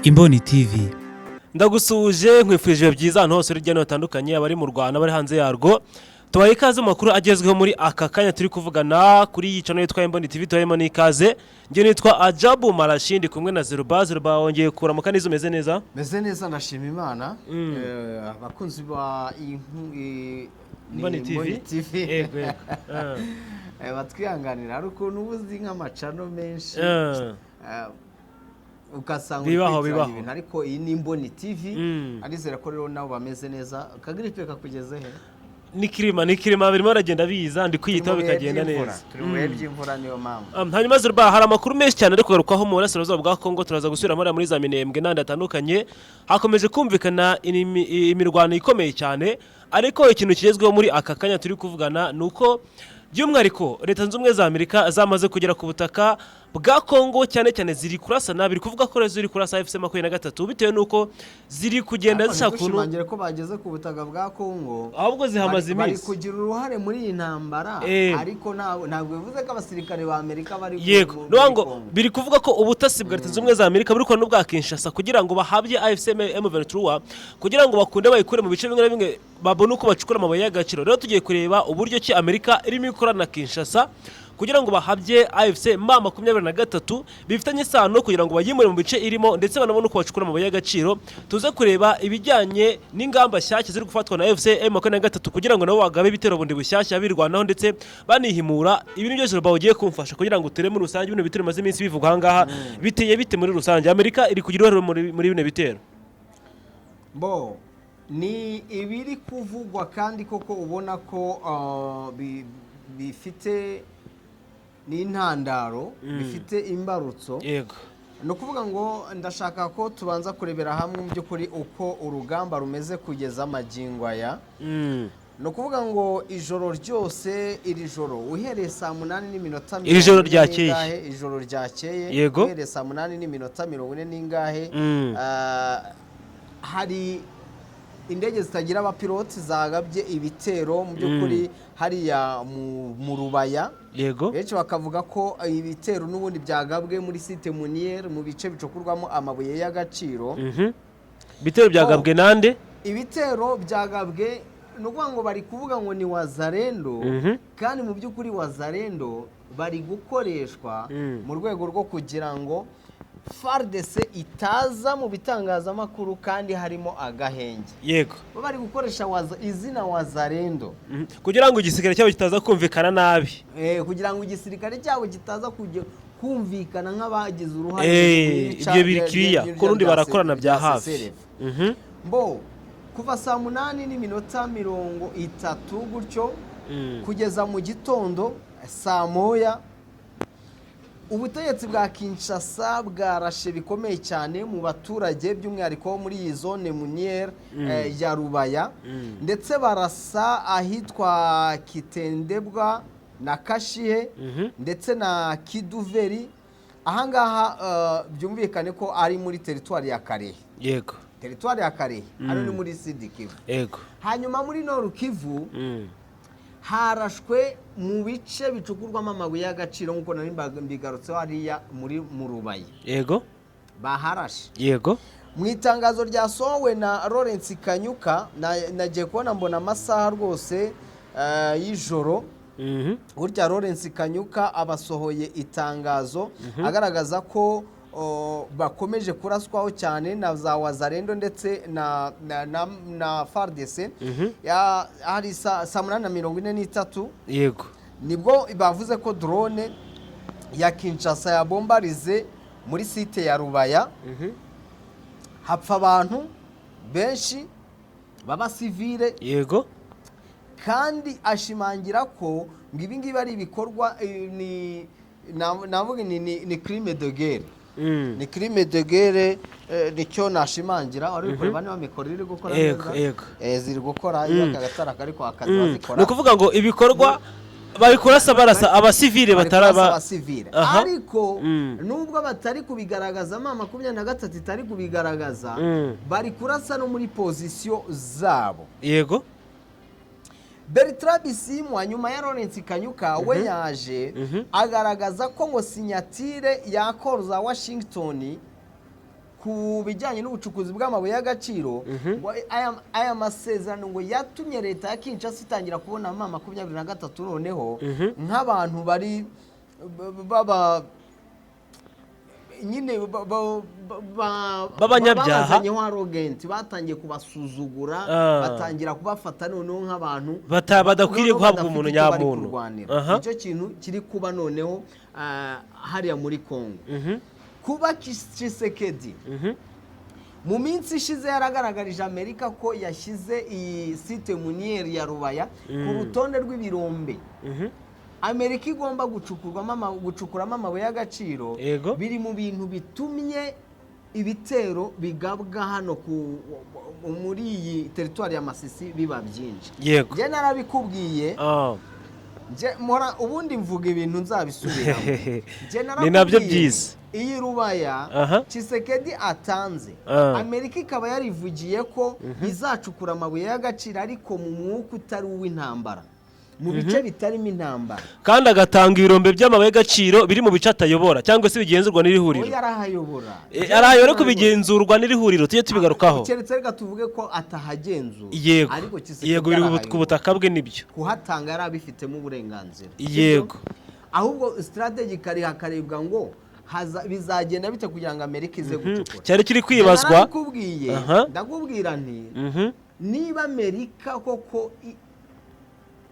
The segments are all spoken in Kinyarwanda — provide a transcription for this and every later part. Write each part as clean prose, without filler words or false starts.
Imboni TV. Ndagusuje nkwifurije byiza ahantu hose urugendo hatandukanye abari mu Rwanda bari hanze yarwo. Tubaye ikaze mu makuru agezweho muri aka kanya turi kuvugana kuri iyi channel yitwa Imboni TV. Tubayemo n'ikaze. Nge nitwa Ajabu Marashindi kumwe na Zeruba wongeye kuramuka nizo meze neza. Meze neza ndashima Imana. Abakunzi ba Imboni TV. Yego. Batwihanganira ari ukuntu ubuzi nk'amacano menshi. Ukasanga bibaho ibintu ariko iyi ni Imboni TV. Arizera ko rero nabo bameze neza. Kagiripe kakugeze he? Ni kirima birimo aragenda biza ndi kwiyitaho bikagenda neza. Turiwe by'imvura niyo mpamvu. Hanyuma Zeruba hari amakuru menshi cyane ariko garukaho mu burasirazuba bwa Kongo turaza gusubira muri za Minembwe n'andi atandukanye. Hakomeje kumvikana imirwano ikomeye cyane ariko ikintu kigezweho muri aka kanya turi kuvugana nuko by'umwihariko leta zunze ubumwe za Amerika zamaze kugera ku butaka bwa Kongo cyane ziri kurasana biri kuvuga ko ziri kurasa FC23 bitewe nuko ziri kugenda zishaka kuntu bashimangire ko bageze ku butaka bwa Kongo ahubwo zihamaze iminsi bari kugira uruhare muri iyi ntambara ariko ntabwo bivuze ko abasirikare ba Amerika bari yego nongo biri kuvuga ko ubutasi bwa leta zunze ubumwe za Amerika buri ko n'ubwa Kinshasa kugira ngo bahabye AFC/M23 kugira ngo bakunde bayikure mu bice bimwe na bimwe babone uko bacukura amabuye y'agaciro. Rero tugiye kureba uburyo ki Amerika irimo ikorana na Kinshasa kugira ngo bahabye AFC/M23 bifitanye isano kugira ngo bayimure mu bice irimo ndetse banabone uko bacukura amabuye y'agaciro. Tuze kureba ibijyanye n'ingamba shyashya ziri gufatwa na AFC/M23 kugira ngo nabo bagabe ibitero bundi bushyashya birwanaho ndetse banihimura. Ibi ni byose bagiye kumfasha kugira ngo tureme rusange bino bitero maze iminsi bivugwa hangaha biteye bite muri rusange. Amerika iri kugira uruhare muri bino bitero ni ibiri kuvugwa kandi koko ubona ko bifite n'intandaro bifite imbarutso. Yego no kuvuga ngo ndashaka ko tubanza kurebera hamwe mu by'ukuri uko urugamba rumeze kugeza amagingo aya. No kuvuga ngo ijoro ryose iri joro uhereye saa 8:40 iri joro ryakeye ijoro ryakeye uhereye saa 8:40 n'ingahe hari indege zitagira abapiloti zagabye ibitero mu by'ukuri hariya mu Rubaya. Yego benshi bakavuga ko ibitero n'ubundi byagabwe muri site Munier mu bice bicukurwamo amabuye y'agaciro. Ibitero byagabwe nande? Ibitero byagabwe nukuvuga ngo bari kuvuga ngo ni Wazalendo kandi mu by'ukuri Wazalendo bari gukoreshwa mu rwego rwo kugira ngo FARDC itaza mu bitangazamakuru kandi harimo agahenge. Yego bari gukoresha izina Wazalendo kugira ngo igisirikare cyabo kitaza kumvikana nabi, kugira ngo igisirikare cyabo kitaza kumvikana nk'abagize uruhare ibyo bikiriya ko rundi barakorana bya hafi. Kuva saa 8:30 gutyo kugeza mu gitondo saa 1 ubutegetsi bwa Kinshasa bwarashe bikomeye cyane mu baturage by'umwihariko muri iyi zone Munier ya Rubaya ndetse barasa ahitwa Kitendebwa na Kashihe ndetse na Kiduveri. Ahangaha byumvikane ko ari muri teritwari ya Karehe. Yego teritwari ya Karehe ari ni muri Sud Kivu. Yego hanyuma muri Nord Kivu harashwe mu bice bicukurwamo amabuye y'agaciro nk'uko nari mbigarutse hariya mu Rubaya. Yego baharashe. Yego mu itangazo ryasohowe na Lawrence Kanyuka nagiye kubona mbona amasaha rwose y'ijoro. Burya Lawrence Kanyuka abasohoye itangazo agaragaza ko bakomeje kuraswaho cyane na za Wazalendo ndetse na FARDC. Hari saa 8:43 yego nibwo bavuze ko drone ya Kinshasa ya bombarize muri site ya Rubaya. Hapfa abantu benshi baba civile. Yego kandi ashimangira ko ibi ngibi ari ibikorwa navuga ni crime de guerre. Ni crime de guerre nicyo nashimangira ari kureba niba mikoro iri gukora neza. Ziri gukora iyo akagatara kari kwa kazi bazikora. No kuvuga ngo ibikorwa bari kurasa barasa abasivile bataraba abasivile ariko nubwo batari kubigaragaza ma 23 itari kubigaragaza bari kurasa no muri position zabo. Yego Bertrand Bisimwa nyuma ya Lawrence Kanyuka we yaje agaragaza ko ngo sinyatire ya accord za Washington ku bijyanye n'ubucukuzi bw'amabuye y'agaciro ngo aya masezerano ngo yatumye leta ya Kinshasa itangira kubona M23 noneho nk'abantu bari nyine b'abanyabyaha arrogant batangiye kubasuzugura batangira kubafata noneho nk'abantu badakwiriye guhabwa umuntu nyamuntu. Icyo kintu kiri kuba noneho hariya muri Kongo. Kuba Tshisekedi mu minsi ishize yaragaragarije Amerika ko yashyize iyi site muniere ya Rubaya ku rutonde rw'ibirombe Amerika igomba gucukuramo amabuye y'agaciro, biri mu bintu bitumye ibitero bigabwa hano muri iyi teritwari ya Masisi biba byinshi. Njye narabikubwiye, ubundi mvuga ibintu nzabisubiramo. Ni nabyo byiza. Iyi Rubaya Tshisekedi atanze, Amerika ikaba yarivugiye ko izacukura amabuye y'agaciro ariko mu mwuka utari uw'intambara, mu bice bitarimo intambara, kandi agatanga ibirombe by'amabuye y'agaciro biri mu bice atayobora cyangwa se bigenzurwa n'iri huriro. Yarahayobora, arahayobora ko bigenzurwa n'iri huriro, tujye tubigarukaho. Keretse reka tuvuge ko atahagenzura, ariko yego biri ku butaka bwe nibyo kuhatanga yari abifitemo uburenganzira. Yego, ahubwo strategically hakarebwa ngo bizagenda bite kugira ngo Amerika ize gucukura. Cyari kiri kwibazwa. Ndakubwira nti niba Amerika koko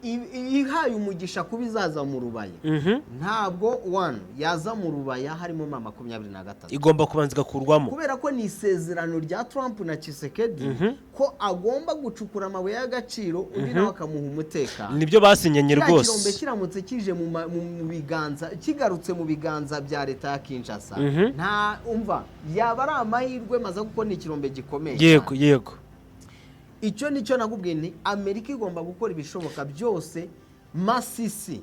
ihaye umugisha kuba izaza mu Rubaya, ntabwo yaza mu Rubaya harimo M23, igomba kubanza igakurwamo, kubera ko ni isezerano rya Trump na Tshisekedi ko agomba gucukura amabuye y'agaciro, undi nawe akamuha umutekano. Nibyo basinyanye rwose. Kirombe kiramutse kije mu biganza, kigarutse mu biganza bya leta ya Kinshasa, nta yaba ari amahirwe maze kuko ni ikirombe gikomeye. Yego. Icyo nicyo nakubwiye, ni Amerika igomba gukora ibishoboka byose Masisi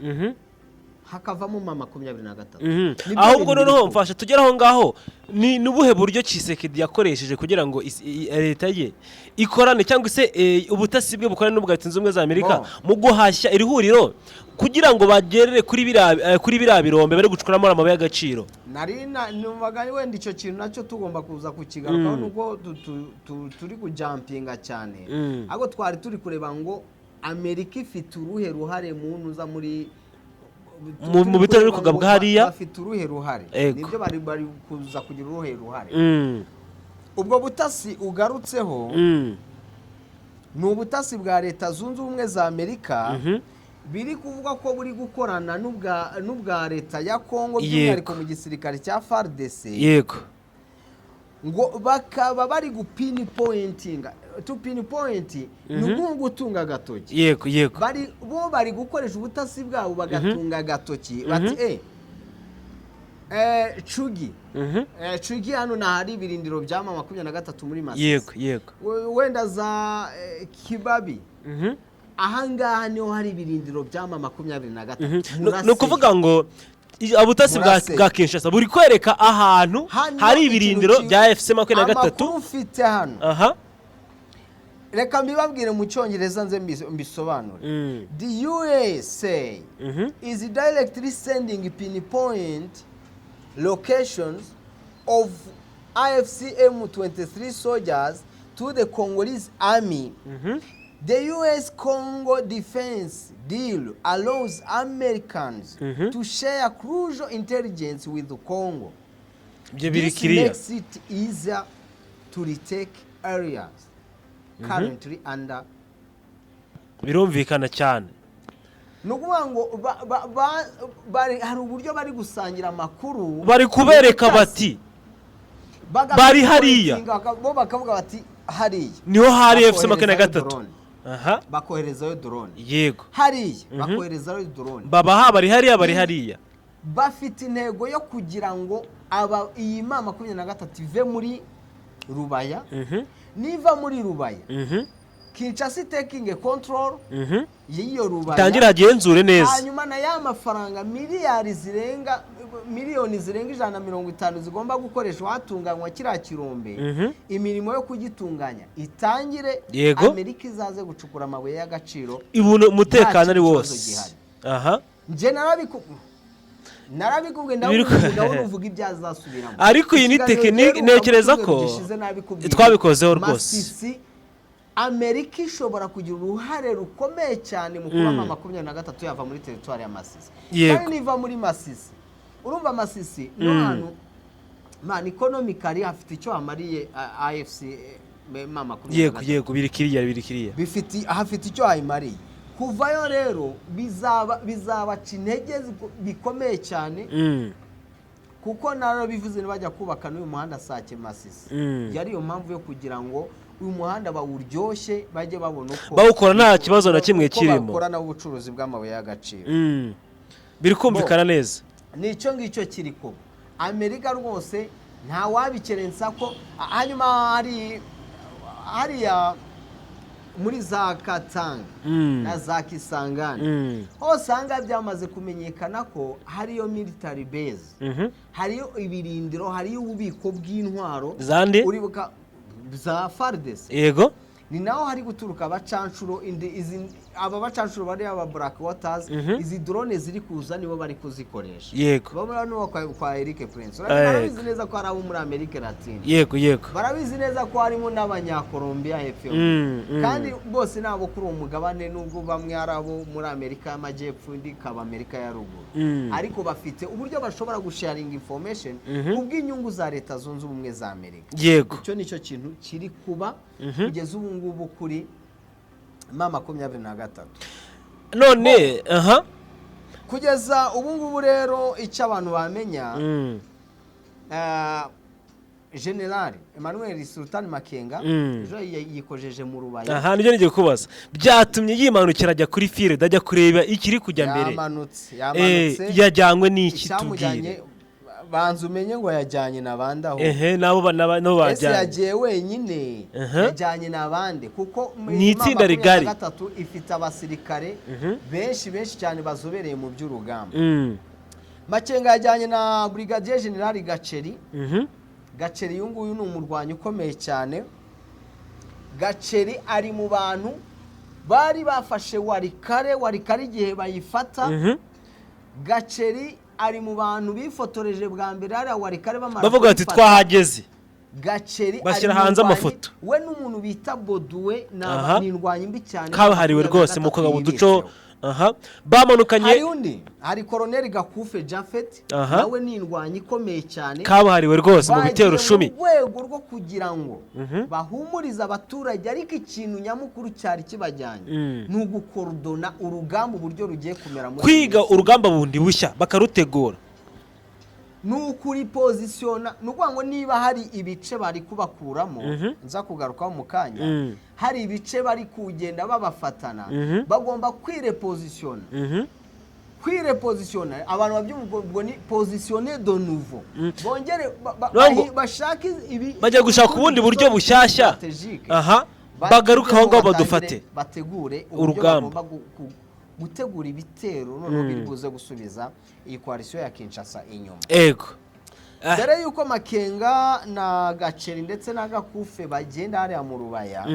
hakavamo M23. Ahubwo noneho mfasha tugera aho ngaho, ni nubuhe buryo Tshisekedi yakoresheje kugira ngo leta ye ikorane cyangwa se ubutasi bwe bukorane n'ubwa Leta Zunze Ubumwe za Amerika mu guhashya iri huriro kugira ngo bagerere kuri biriya birombe bari gucukuramo amabuye y'agaciro. Numvaga wenda icyo kintu nacyo tugomba kuza kukigarukaho, nubwo turi kujampinga cyane, ahubwo twari turi kureba ngo Amerika ifite uruhe ruhare munuza mu bitaro biri kugabwa hariya, bafite uruhe ruhare, nibyo bari kuza kugira uruhe ruhare. Ubwo butasi ugarutseho ni ubutasi bwa Leta Zunze Ubumwe za Amerika, biri kuvuga ko buri gukorana n'ubwa leta ya Kongo, by'umwihariko mu gisirikare cya FARDC. Ngo bakaba bari gupinpointinga ni gutunga agatoki. Bari gukoresha ubutasi bwabo bagatunga agatoki bati Chugi hano nahari ibirindiro bya M23 muri Masisi. Wenda za Kibabi ahangaha niho hari ibirindiro bya M23. No kuvuga ngo abutasi bwa Kinshasa buri kwereka ahantu hari ibirindiro bya FC23. Amakuru ufite hano, reka mbibabwire mu Cyongereza nze mbisobanure. The USA is directly sending pinpoint locations of AFC M23 soldiers to the Congolese army. The U.S. Congo defense deal allows Americans to share crucial intelligence with the Congo. This makes it easier to retake areas currently under. Birumvikana cyane. Nukuvuga ngo hari uburyo bari gusangira amakuru, bari kubereka bati bari hariya, bo bakavuga bati hariya niho hari FC23. Bakoherezayo drone. Yego. Hariya bakoherezayo drone. Babaha bari hariya. Bafite intego yo kugira ngo iyi M23 ive muri Rubaya. Niva muri Rubaya, Kinshasa taking control y'iyo Rubaya, tangira agenzure neza. Hanyuma na ya mafaranga miliyoni zirenga 150 zigomba gukoreshwa hatunganywa kiriya kirombe, imirimo yo kugitunganya itangire, Amerika izaze gucukura amabuye y'agaciro, ibune umutekano ari wose. Nje narabikubwiye nawe umugabo uvuga ibyazasubiramo ariko iyi ni tekinike ntekereza ko twabikozeho rwose. Masisi Amerika ishobora kugira uruhare rukomeye cyane mu kuba 23 yava muri teritwari ya Masisi. Kandi niva muri Masisi urumva Masisi no hano man economically afite icyo amariye AFC mama 23. Yego birikiriya bifite hafite icyo ayimariye kuvayo rero bizaba intege bikomeye cyane kuko naro bivuze bajya kubaka n'uyu muhanda Sake Masisi yari yo mpamvu yo kugira ngo uyu muhanda bawuryoshye bajye babona uko bawukora nta kibazo na kimwe kirimo bakora n'ubucuruzi bw'amabuye y'agaciro biri kumvikana neza. Nicyo ngicyo kiri ko Amerika rwose nta wabikerensa ko hanyuma hariya muri za Katanga na za Kisangani hose hanga byamaze kumenyekana ko hariyo military base hariyo ibirindiro hariyo ububiko bw'intwaro zande uribuka za FARDC. Yego ni naho hari guturuka abacanshuro aba bacanshuro bari aba Black Waters izi drone ziri kuza nibo bari kuzikoresha. Yego bamara no kwa Eric Prince barabizi neza ko ari abo muri America Latine. Yego barabizi neza ko harimo n'abanyakolombia hepfo kandi bose nabo kuri uwo mugabane nubwo bamwe ari abo muri Amerika y'Amajyepfo indi kaba Amerika ya ruguru ariko bafite uburyo bashobora gusharing information kubw'inyungu za leta zunze ubumwe za Amerika. Yego icyo nicyo kintu kiri kuba kugeza ubu ngubu kuri 23 none kugeza ubu ngubu rero icyo abantu bamenya General Emmanuel Sultan Makenga ejo yikojeje mu Rubaya nibyo ngiye kubaza byatumye yimanukira ajya kuri field ajya kureba ikiri kujya mbere yamanutse yajyanywe n'iki tubwire banzu umenye ngo yajyanye nabandaho nabo bajyanye ese yagiye wenyine yajyanye nabande kuko ni itsinda rigari gatatu ifite abasirikare benshi cyane bazobereye mu by'urugamba. Makenga yajyanye na Brigadier General Gaceri yunguyu ni umurwanyi ukomeye cyane. Gaceri ari mu bantu bari bafashe warikare igihe bayifata. Gaceri ari mu bantu bifotoreje bwa mbere ari warikare bavuga ati twahageze. Gaceri bashyira hanze amafoto we n'umuntu bita Boduwe n'indwanyi mbi cyane kabahariwe rwose mu kugaba uduco bamanukanye. hari Colonel Gakufe Jafet nawe n'indwanyi ikomeye cyane kabahariwe rwose mu bitero 10 rwego rwo kugira ngo bahumuriza abaturage ariko ikintu nyamukuru cyari kibajyanye n'ugukordona urugamba uburyo rugiye kumera muri kwiga urugamba bundi bushya bakarutegura n'ukuri positiona nukuvuga ngo niba hari ibice bari kubakuramo nza kugarukaho mu kanya hari ibice bari kugenda babafatana bagomba kwirepositiona abantu babyumva ni positionner de nouveau bongere bashaka ibi bajya gushaka ubundi buryo bushyashya bagaruka aho ngaho badufate bategure urugamba gutegura ibitero none biri buze gusubiza iyi coalition ya Kinshasa inyuma. Ego dore yuko Makenga na Gaceri ndetse na Gakufe bagenda hariya mu Rubaya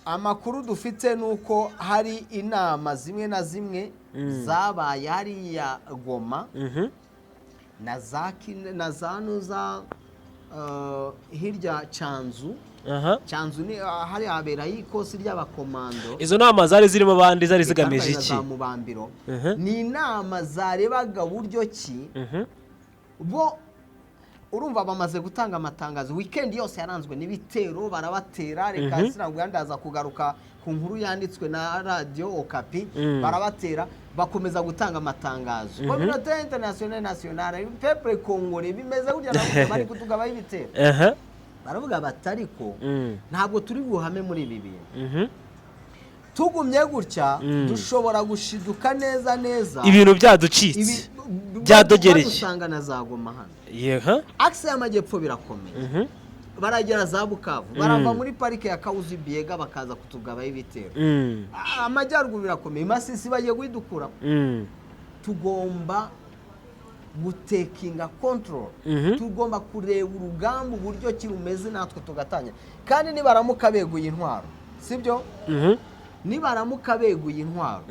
amakuru dufite nuko hari inama zimwe na zimwe zabaye hariya Goma na za hirya Canzu. Canzu ni hari habera y'ikosi ry'abakomando. Izo nama zari zirimo bandi zari zigamije iki? Ni inama zarebaga buryo ki bo urumva bamaze gutanga amatangazo weekend yose yaranzwe n'ibitero barabatera reka sinabwandaza kugaruka ku nkuru yanditswe na radio Okapi barabatera bakomeza gutanga amatangazo communauté internationale peuple congolais bimeze kujya na bari kutugaba ibitero baravuga batariko ntabwo turi buhame muri ibi bintu tugumye gutya dushobora gushiduka neza ibintu byaducitse byadogereye usanga na za Goma hano axe y'amajyepfo birakomeye baragera za Bukavu barava muri parike ya Kauzi Biega bakaza kutugaba ibitero amajyaruguru birakomeye Masisi bagiye guhidukura tugomba gutekinga control tugomba kureba urugamba uburyo kirumeze natwe tugatanya kandi nibaramuka beguye intwaro sibyo nibaramuka beguye intwaro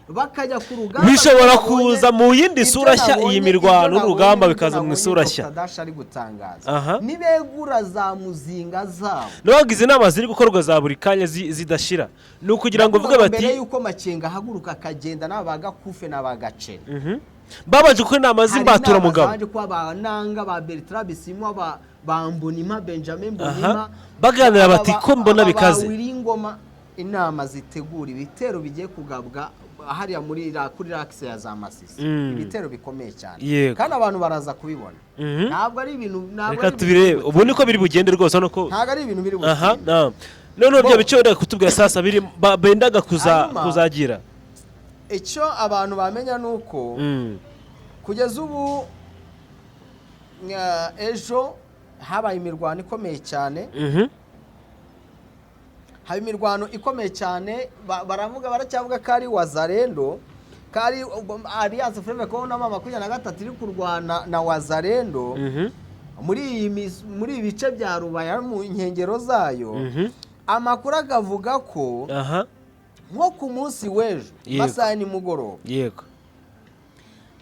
bakajya ku rugamba bishobora kuza mu yindi sura nshya iyi mirwano n'urugamba bikaza mu isura nshya ari gutangaza nibegura za muzinga zabo n'abagize inama ziri gukorwa za buri kanya zidashira ni ukugira ngo uvuge bati mbere yuko Makenga ahaguruka akagenda n'abagakufe n'abagace babanje ko inama z'imbatura mugabo baje kwa bananga ba Bertrand Bisimwa ba Mbonimpa Benjamin Mbonimpa baganira bati ko mbona bikaze inama zitegura ibitero bigiye kugabwa hariya kuri Raxe ya za Masisi ibitero bikomeye cyane kandi abantu baraza kubibona ntabwo ari ibintu reka tubirebe ubu niko biri bugende rwose ntabwo ari ibintu biri bugende none byo bice wenda kutubwira sasa biri bendaga kuzagira icyo abantu bamenya nuko kugeza ubu ejo habaye imirwano ikomeye cyane haba imirwano ikomeye cyane baracyavuga ko ari Wazalendo kari Alliance Fleuve Congo na 23 iri kurwana na Wazalendo muri ibi bice bya Rubaya mu nkengero zayo amakuru akavuga ko nko ku munsi w'ejo masaha ni mugoroba yego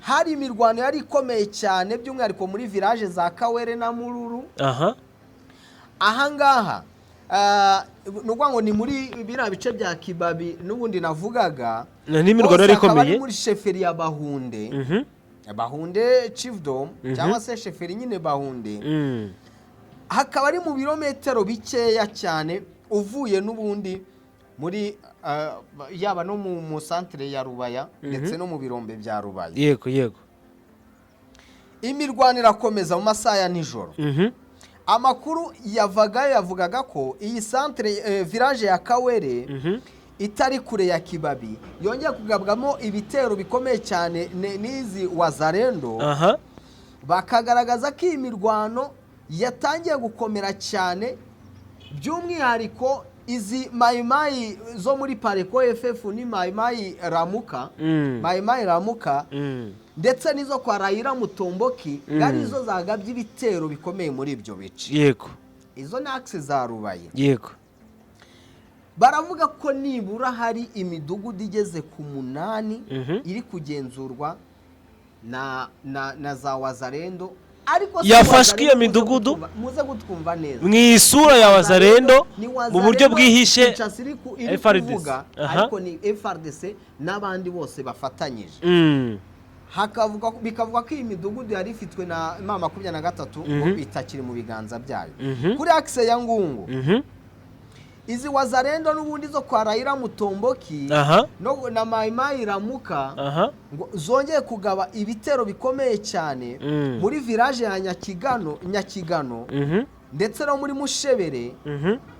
hari imirwano yari ikomeye cyane by'umwihariko muri village za Kawere na Mururu ahangaha nubwo ngo ni muri biriya bice bya Kibabi n'ubundi navugaga n'imirwano yari ikomeye muri sheferi ya Bahunde Bahunde Chiefdom cyangwa se sheferi nyine Bahunde hakaba ari mu birometero bikeya cyane uvuye n'ubundi muri yaba no mu centre ya Rubaya ndetse no mu birombe bya Rubaya yego imirwano irakomeza mu masaha ya nijoro amakuru yavugaga ko iyi centre village ya Kawere itari kure ya Kibabi yongeye kugabwamo ibitero bikomeye cyane n'izi Wazalendo bakagaragaza ko iyi mirwano yatangiye gukomera cyane by'umwihariko izi mayimayi zo muri Pareko FF ni mayimayi Ramuka ndetse nizo kwa Raila Mutomboki gari zo zagabye ibitero bikomeye muri ibyo bice yego izo ni axe za Rubaye yego baravuga ko nibura hari imidugudu igeze ku 8 iri kugenzurwa na za Wazalendo ariko yafashwe iyo midugudu muze gutwumva neza mu isura ya Wazalendo mu buryo bwihishe FRDC ariko ni FRDC n'abandi bose bafatanyije bikavuga ko iyi midugudu yari ifitwe na M23 ngo itakiri mu biganza byayo kuri axe ya Ngungu izi Wazalendo n'ubundi zo kwa Raila Mutomboki no na Mayimayi Ramuka ngo zongeye kugaba ibitero bikomeye cyane muri village ya Nyakigano ndetse no muri Mushebere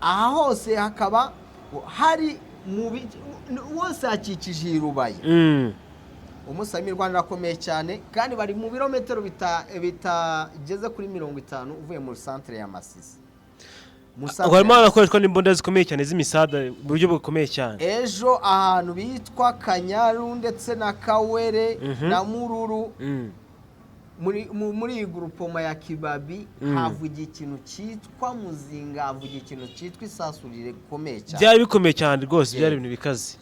aha hose hakaba hari wose hakikije Rubaye umusami Rwanda rakomeye cyane kandi bari mu birometero bitageze kuri 50 uvuye mu centre ya Masisi harimo abakoreshwa n'imbunda zikomeye cyane z'imisada mu buryo bukomeye cyane ejo ahantu bitwa Kanyaru ndetse na Kawere na Mururu muri grupoma ya Kibabi havugiye ikintu cyitwa Muzinga havugiye ikintu cyitwa isasurire gikomeye cyane byari bikomeye cyane rwose byari ibintu bikaze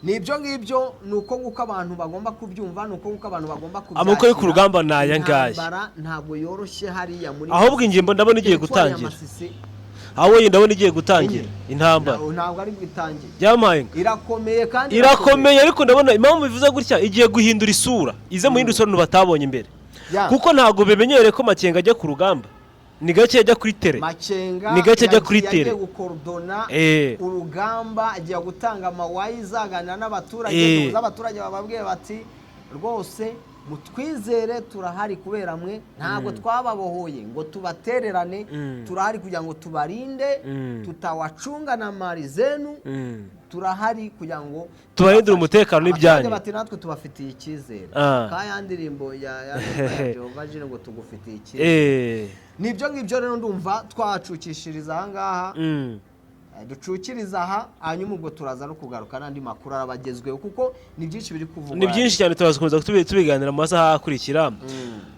nibyo ngibyo nuko nguko abantu bagomba kubyumva nuko nguko abantu bagomba kubyakira amako yo ku rugamba naya ngaye ntabwo yoroshye hariya muri ahubwo ingingo ndabona igiye gutangira aho ndabona igiye gutangira intambara ntabwo ari gutangira byamaye irakomeye kandi irakomeye ariko ndabona impamvu bivuze gutya igiye guhindura isura ize mu yindi sura batabonye imbere kuko ntabwo bemenyereye ko Makenga ajya ku rugamba ni gake ajya kuri tere ni gake ajya kuri tere gukordona urugamba ajya gutanga amawayiza aganira n'abaturage abaturage bababwiye bati rwose mutwizere turahari kubera mwe ntabwo twababohoye ngo tubatererane turahari kugira ngo tubarinde tutawacunga na mari zenu turahari kugira ngo tubarindire umutekano n'ibyanyu bati natwe tubafitiye icyizere kaya ndirimbo ya Jehova jine ngo tugufitiye icyizere nibyo ngibyo rero ndumva twacukishiriza aha ngaha ducukiriza aha hanyuma ubwo turaza no kugaruka n'andi makuru arabagezweho kuko ni byinshi biri kuvugwa ni byinshi cyane turazakomeza tubiganira mu masaha akurikira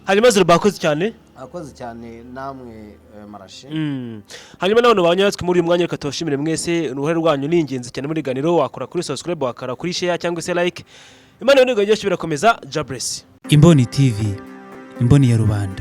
hanyuma bakoze cyane akoze cyane namwe Marashi hanyuma none banyatswe muri uyu mwanya reka tubashimire mwese uruhare rwanyu ni ingenzi cyane muri ganiro wakora kuri subscribe wakara kuri share cyangwa se like Imana y'Ibintu byose birakomeza. Jabresi Imboni TV, imboni ya rubanda.